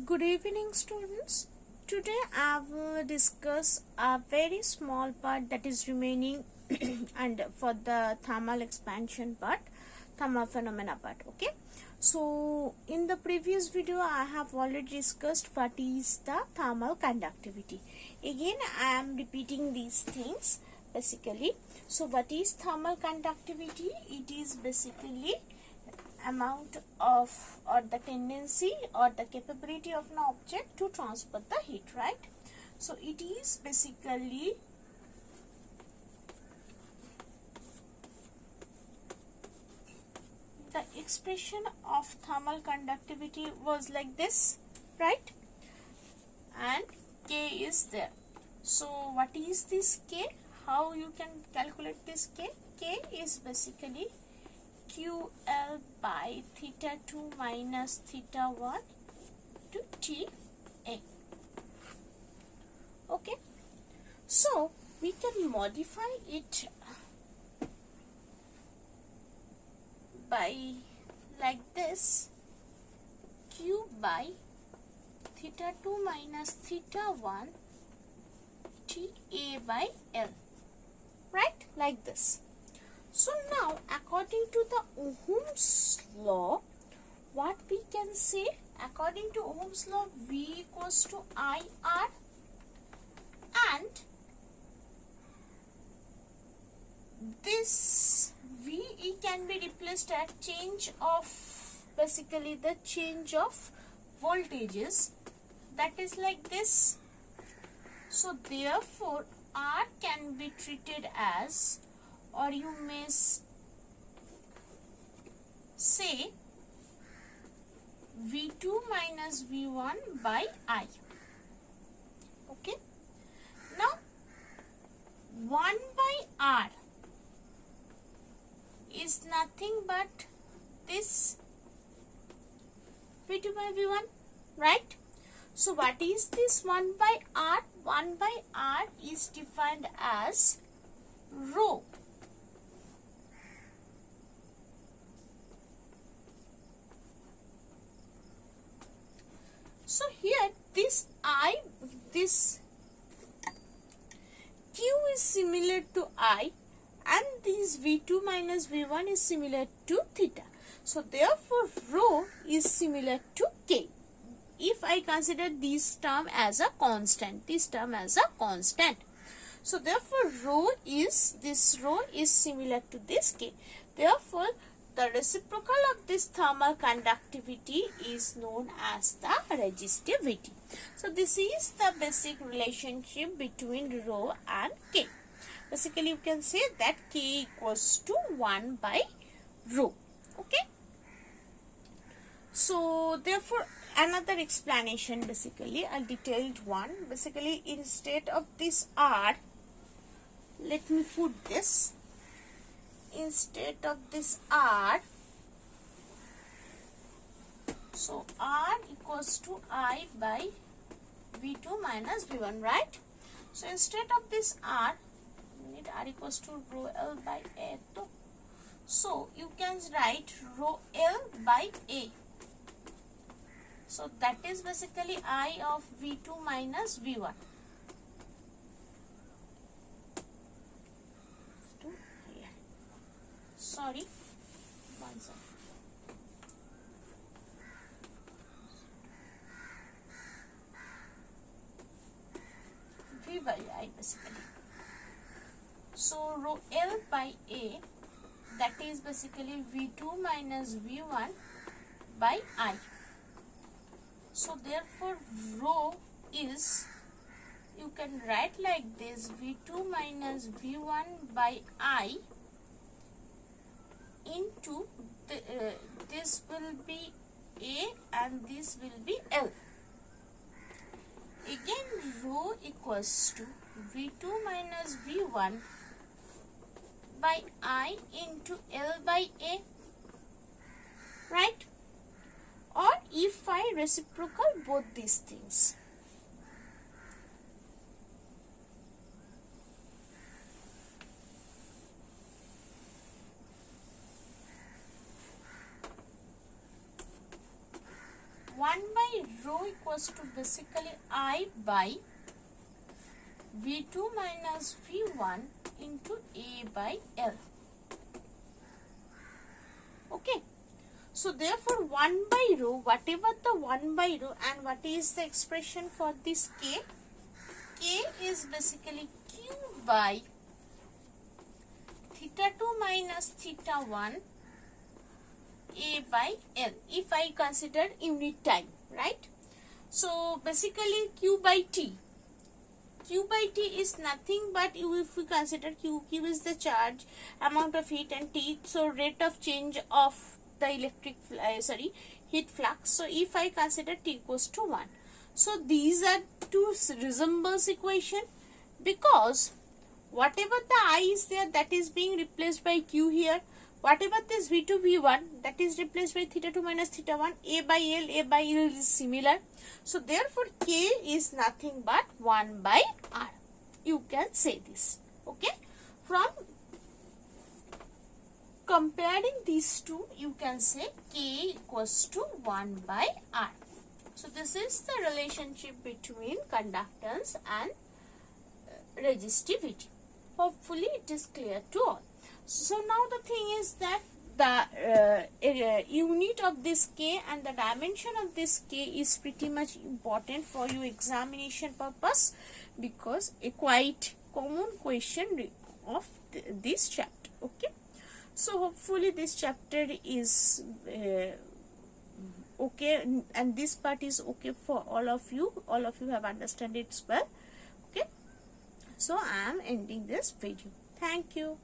Good evening, students. Today I will discuss a very small part that is remaining and for the thermal expansion part, thermal phenomena part. Okay, so in the previous video I have already discussed what is the thermal conductivity. Again I am repeating these things basically. So what is thermal conductivity? It is basically amount of or the tendency or the capability of an object to transfer the heat, right? So it is basically the expression of thermal conductivity was like this, right? And K is there. So what is this K? How you can calculate this K? K is basically QL by theta 2 minus theta 1 to TA. Okay, so we can modify it by like this, Q by theta 2 minus theta 1 TA by L, right? Like this. So now according to the Ohm's law, what we can say, according to Ohm's law, V equals to IR, and this VE can be replaced at change of basically the change of voltages, that is like this. So therefore R can be treated as, or you may say, V2 minus V1 by I. Okay. Now 1 by R is nothing but this V2 by V1, right? So what is this 1 by R? 1 by R is defined as rho. So here this Q is similar to I, and this V2 minus V1 is similar to theta. So therefore rho is similar to K. If I consider this term as a constant, so therefore this rho is similar to this K. Therefore the reciprocal of this thermal conductivity is known as the resistivity. So this is the basic relationship between rho and K. Basically you can say that K equals to 1 by rho. Okay. So therefore another explanation, basically a detailed one. Basically instead of this R, let me put this. Instead of this R, so R equals to I by V2 minus V1, right? So instead of this R, we need R equals to rho L by A. So you can write rho L by A. So that is basically I of V2 minus V1. Sorry, one second. V by I basically. So rho L by A, that is basically V2 minus V1 by I. So therefore rho is, you can write like this, V2 minus V1 by I into this will be A and this will be L. Again rho equals to V2 minus V1 by I into L by A, right? Or if I reciprocal both these things. by rho equals to basically I by V2 minus V1 into A by L. Okay. So therefore 1 by rho, whatever the 1 by rho, and what is the expression for this K? K is basically Q by theta 2 minus theta 1 A by L, if I consider unit time, right? So basically Q by T. Q by T is nothing but if we consider Q is the charge, amount of heat, and T, so rate of change of the heat flux. So if I consider T equals to 1, so these are two resembles equation, because whatever the I is there, that is being replaced by Q here. Whatever this V2 V1, that is replaced by theta 2 minus theta 1. A by L is similar. So therefore K is nothing but 1 by R. You can say this. Okay. From comparing these two, you can say K equals to 1 by R. So this is the relationship between conductance and resistivity. Hopefully it is clear to all. So now the thing is that the unit of this K and the dimension of this K is pretty much important for your examination purpose, because a quite common question of this chapter. Okay. So hopefully this chapter is okay, and this part is okay for all of you. All of you have understood it well. Okay. So I am ending this video. Thank you.